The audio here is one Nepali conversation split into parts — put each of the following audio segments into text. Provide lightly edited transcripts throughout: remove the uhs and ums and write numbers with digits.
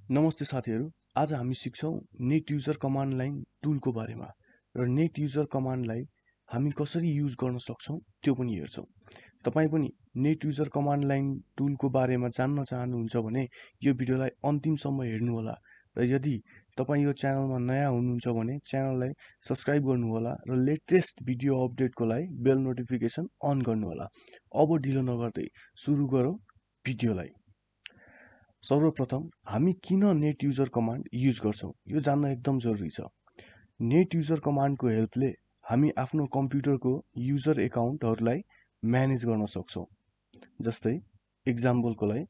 नमस्ते साथीहरु, आज हामी सिक्छौं नेट युजर कमान्ड लाइन टुलको बारेमा र नेट युजर कमान्डलाई हामी कसरी युज गर्न सक्छौं त्यो पनि हेर्छौं। तपाई पनि नेट युजर कमान्ड लाइन टुलको बारेमा जान्न चाहनुहुन्छ भने यो भिडियोलाई अन्तिमसम्म हेर्नु होला र यदि तपाई यो च्यानलमा नयाँ हुनुहुन्छ भने च्यानललाई सब्स्क्राइब गर्नु होला र लेटेस्ट भिडियो अपडेटको लागि बेल नोटिफिकेसन अन गर्नु होला। अब ढिलो नगर्दै सुरु गरौं भिडियोलाई। सर्वप्रथम हामी किन नेट युजर कमान्ड युज गर्छौं यो जान्न एकदम जरुरी छ। नेट युजर कमान्डको हेल्पले हामी आफ्नो कम्प्युटरको युजर एकाउन्टहरुलाई म्यानेज गर्न सक्छौं। जस्तै एक्जाम्पलको लागि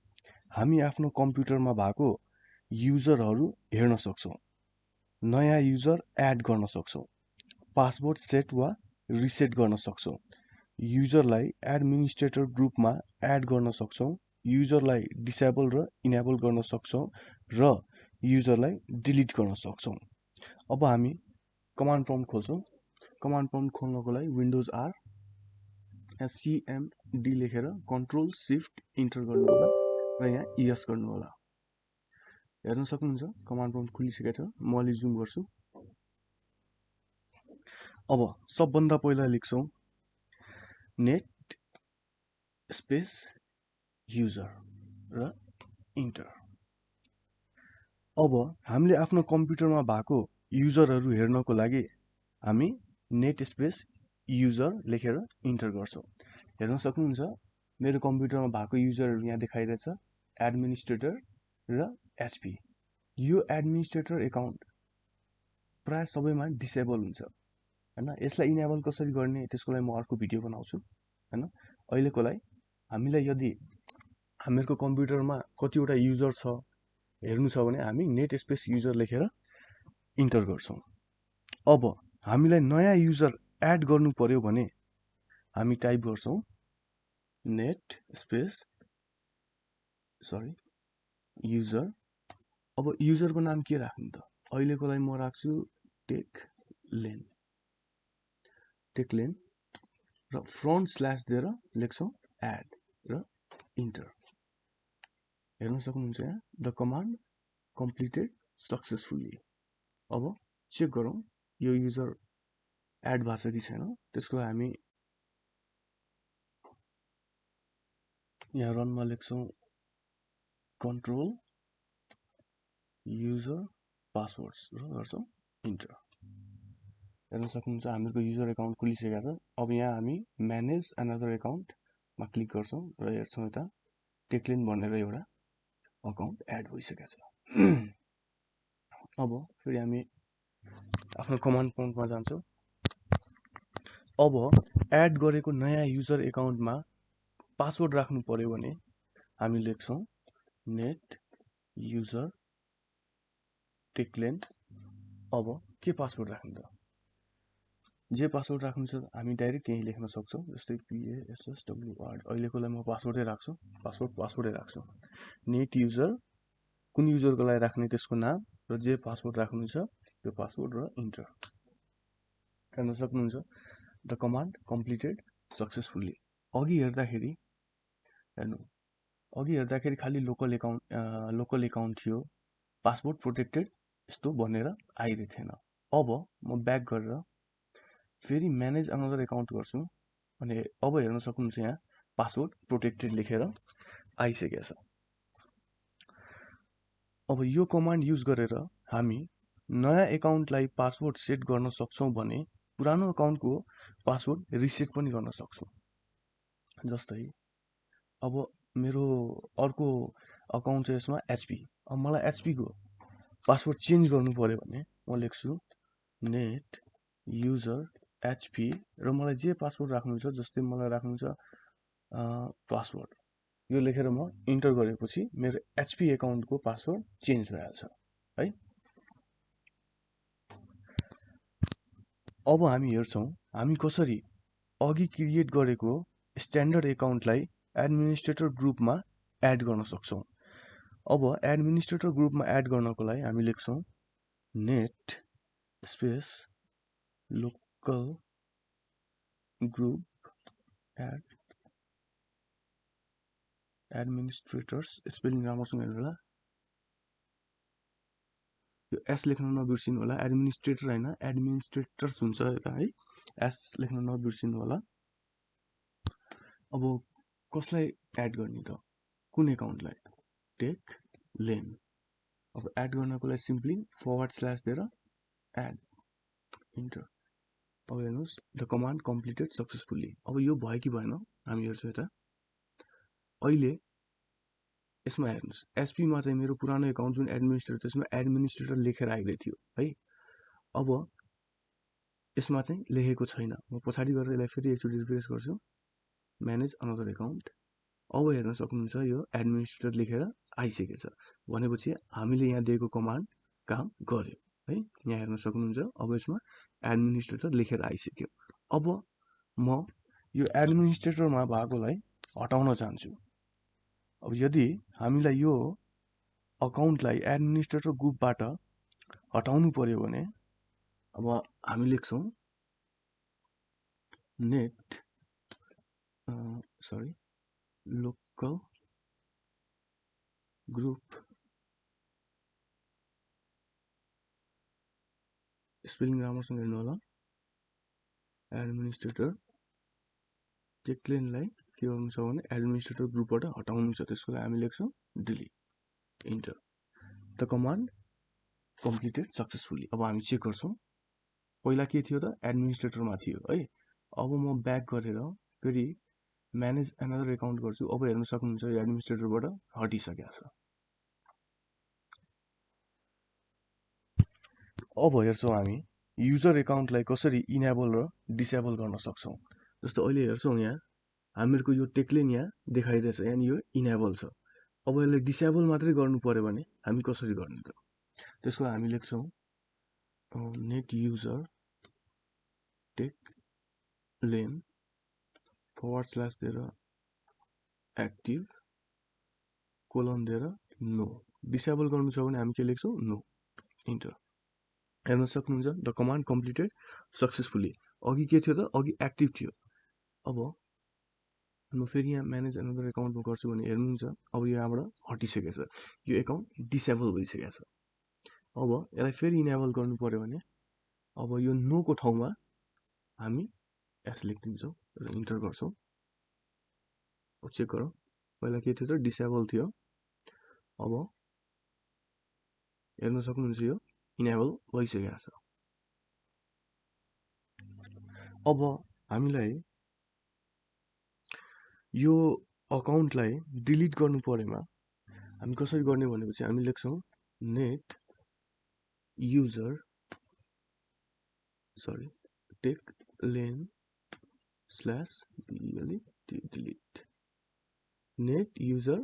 हामी आफ्नो कम्प्युटरमा भएको युजरहरु हेर्न सक्छौं, नयाँ युजर एड गर्न सक्छौं, पासवर्ड सेट वा रिसेट गर्न सक्छौं, युजरलाई एडमिनिस्ट्रेटर ग्रुपमा एड गर्न सक्छौं, युजरलाई डिसेबल र इनेबल गर्न सक्छौं र युजरलाई डिलिट गर्न सक्छौं। अब हामी कमान्ड प्रम्प्ट खोल्छौं। कमान्ड प्रम्प्ट खोल्नको लागि विन्डोज आर सीएमडी लेखेर कन्ट्रोल शिफ्ट इन्टर गर्नु होला र यहाँ यस गर्नु होला। हेर्न सक्नुहुन्छ कमान्ड प्रम्प्ट खुलिसकेको छ। म अलि जुम गर्छु। अब सबभन्दा पहिला लेख्छौं नेट स्पेस युजर र इन्टर। अब हामीले आफ्नो कम्प्युटरमा भएको युजरहरु हेर्नको लागि हामी नेट स्पेस युजर लेखेर इन्टर गर्छौं। हेर्न सक्नुहुन्छ मेरो कम्प्युटरमा भएको युजरहरु यहाँ देखाइरहेछ, एडमिनिस्ट्रेटर र एचपी। यो एडमिनिस्ट्रेटर एकाउन्ट प्राय सबैमा डिसेबल हुन्छ हैन। यसलाई इनेबल कसरी गर्ने त्यसको लागि म अर्को भिडियो बनाउँछु हैन। अहिलेको लागि हामीलाई यदि हामीहरुको कम्प्युटरमा कतिवटा युजर छ हेर्नु छ भने हामी नेट स्पेस युजर लेखेर इन्टर गर्छौं। अब हामीलाई नयाँ युजर एड गर्नु पर्यो भने हामी टाइप गर्छौं नेट स्पेस युजर। अब युजरको नाम के राख्नु त? अहिलेको लागि म राख्छु टेकलेन र फ्रन्ट स्ल्याश दिएर लेख्छौं एड र इन्टर। हेर्न सक्नुहुन्छ यहाँ द कमान्ड कम्प्लिटेड सक्सेसफुली। अब चेक गरौँ यो युजर एड भएको छ कि छैन। त्यसको हामी यहाँ रनमा लेख्छौं कन्ट्रोल युजर पासवर्ड्स र गर्छौं इन्टर। हेर्न सक्नुहुन्छ हामीहरुको युजर एकाउन्ट खुलिसकेको छ। अब यहाँ हामी म्यानेज अनदर एकाउन्टमा क्लिक गर्छौं र हेर्छौं यता टेकलेन भनेर एउटा अकाउन्ट एड भइसकेको छ। अब फेरि हामी आफ्नो कमान्ड प्रम्प्टमा जान्छौं। अब एड गरेको नयाँ युजर एकाउन्टमा पासवर्ड राख्नु पर्यो भने हामी लेख्छौं नेट युजर टेकलेन। अब के पासवर्ड राख्नु त? जे पासवर्ड राख्नु छ हामी डाइरेक्ट यही लेख्न सक्छौं। जस्तै PASSWORD। अहिलेको लागि म पासवर्डै राख्छु। पासवर्डै राख्छु। नेट युजर कुन युजरको लागि राख्ने त्यसको नाम र जे पासवर्ड राख्नु छ त्यो पासवर्ड र इन्टर। हेर्न सक्नुहुन्छ द कमान्ड कम्प्लिटेड सक्सेसफुली। अघि हेर्दाखेरि खाली लोकल एकाउन्ट थियो, पासवर्ड प्रोटेक्टेड यस्तो भनेर आइरहेको थिएन। अब म ब्याक गरेर फेरि म्यानेज अनदर एकाउन्ट गर्छु अनि अब हेर्न सक्नुहुन्छ यहाँ पासवर्ड प्रोटेक्टेड लेखेर आइसकेको छ। अब यो कमान्ड युज गरेर हामी नयाँ एकाउन्टलाई पासवर्ड सेट गर्न सक्छौं भने पुरानो एकाउन्टको पासवर्ड रिसेट पनि गर्न सक्छौं। जस्तै अब मेरो अर्को अकाउन्ट छ यसमा एचपी। अब मलाई एचपी को पासवर्ड चेन्ज गर्नु पर्यो भने म लेख्छु नेट युजर एचपी र मलाई जे पासवर्ड राख्नु छ, जस्तै मलाई राख्नु छ पासवर्ड, यो लेखेर म इन्टर गरेपछि मेरो एचपी एकाउन्टको पासवर्ड चेन्ज भइहाल्छ है। अब हामी हेर्छौं हामी कसरी अघि क्रिएट गरेको स्ट्यान्डर्ड एकाउन्टलाई एडमिनिस्ट्रेटर ग्रुपमा एड गर्न सक्छौं। अब एडमिनिस्ट्रेटर ग्रुपमा एड गर्नको लागि हामी लेख्छौं net space local group add administrators. Spelling राम्रोसँग हेर्नु होला। एस लेख्न नबिर्सिनु होला, एडमिनिस्ट्रेटर हैन एडमिनिस्ट्रेटर्स हुन्छ यता है, एस लेख्न नबिर्सिनु होला। अब कसलाई एड गर्ने त, कुन एकाउन्टलाई, टेक लेन। अब एड गर्नको लागि सिम्पली फरवर्ड स्ल्यास दिएर एड, इन्टर। अब हेर्नुहोस् द कमान्ड कम्प्लिटेड सक्सेसफुल्ली। अब यो भयो कि भएन हामी हेर्छौँ यता। अहिले यसमा हेर्नुहोस् एसपीमा चाहिँ मेरो पुरानो एकाउन्ट जुन एडमिनिस्ट्रेटर त्यसमा एडमिनिस्ट्रेटर लेखेर आइदै थियो है। अब यसमा चाहिँ लेखेको छैन। म पछाडि गएर यसलाई फेरि एकचोटि रिफ्रेस गर्छु, म्यानेज अनदर एकाउन्ट। अब हेर्न सक्नुहुन्छ यो एडमिनिस्ट्रेटर लेखेर आइसकेछ, भनेपछि हामीले यहाँ दिएको कमान्ड काम गर्यो है। यहाँ हेर्न सक्नुहुन्छ अब यसमा एडमिनिस्ट्रेटर लेखेर आइसक्यो। अब म यो एडमिनिस्ट्रेटरमा भएकोलाई हटाउन चाहन्छु। अब यदि हामीलाई यो अकाउन्टलाई एडमिनिस्ट्रेटर ग्रुपबाट हटाउनु पर्यो भने अब हामी लेख्छौँ नेट लोकल ग्रुप, स्पेलिङ राम्रोसँग हेर्नु होला, एडमिनिस्ट्रेटर टेक्लेनलाई के गर्नु छ भने एडमिनिस्ट्रेटर ग्रुपबाट हटाउनु छ, त्यसको लागि हामी लेख्छौँ delete, enter. The command completed successfully. अब हामी चेक गर्छौँ, पहिला के थियो त एडमिनिस्ट्रेटरमा थियो है। अब म ब्याक गरेर फेरि म्यानेज एनदर एकाउन्ट गर्छु। अब हेर्न सक्नुहुन्छ यो एडमिनिस्ट्रेटरबाट हटिसकेको छ। अब हेर्छौँ हामी युजर एकाउन्टलाई कसरी इनेबल र डिसेबल गर्न सक्छौँ। जस्तो अहिले हेर्छौँ यहाँ हामीहरूको यो टेक्लेन यहाँ देखाइरहेछ, यहाँ यो इनेबल छ। अब यसलाई डिसेबल मात्रै गर्नु पर्यो भने हामी कसरी गर्ने त, त्यसको हामी लेख्छौँ नेट युजर टेक लेन फरवर्ड स्ल्यास दिएर एक्टिभ कोलन दिएर नो। डिसेबल गर्नु छ भने हामी के लेख्छौँ नो, इन्टर। हेर्न सक्नुहुन्छ द कमान्ड कम्प्लिटेड सक्सेसफुली। अघि के थियो त, अघि एक्टिभ थियो। अब म फेरि यहाँ म्यानेज एनदर एकाउन्टमा गर्छु भने हेर्नुहुन्छ अब यो यहाँबाट हटिसकेको छ, यो एकाउन्ट डिसेबल भइसकेको छ। अब यसलाई फेरि इनेबल गर्नु पर्यो भने अब यो नोको ठाउँमा हामी एस लेखिदिन्छौँ र इन्टर गर्छौँ। चेक गरौँ, पहिला के थियो त डिसेबल थियो। अब हेर्न सक्नुहुन्छ यो इनेबल भइसकेको छ। अब हामीलाई यो अकाउन्टलाई डिलिट गर्नु परेमा हामी कसरी गर्ने भनेपछि हामी लेख्छौँ नेट युजर टेक लेन स्ल्यास डिलिट। नेट युजर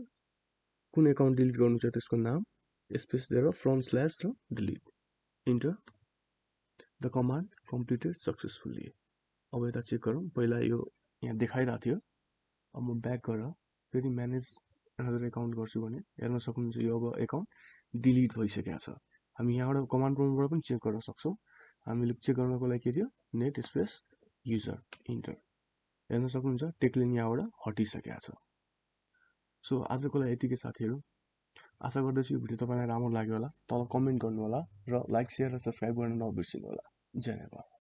कुन एकाउन्ट डिलिट गर्नु छ त्यसको नाम स्पेस दिएर फ्रन्ट स्ल्यास र delete, enter. The command completed successfully. अब यता चेक गरौँ, पहिला यो यहाँ देखाइरहेको थियो। अब म ब्याक गरेर फेरि म्यानेज एनदर एकाउन्ट गर्छु भने हेर्न सक्नुहुन्छ यो अब एकाउन्ट डिलिट भइसकेको छ। हामी यहाँबाट कमान्ड प्रम्प्टबाट पनि चेक गर्न सक्छौँ। हामीले चेक गर्नको लागि के थियो नेट स्पेस युजर, इन्टर। हेर्न सक्नुहुन्छ टेक्लेन यहाँबाट हटिसकेको छ। सो आजको लागि यतिकै साथीहरू, आशा गर्दछु यो भिडियो तपाईँलाई राम्रो लाग्यो होला। तल कमेन्ट गर्नु होला र लाइक, सेयर र सब्सक्राइब गर्न नबिर्सिनु होला। धन्यवाद।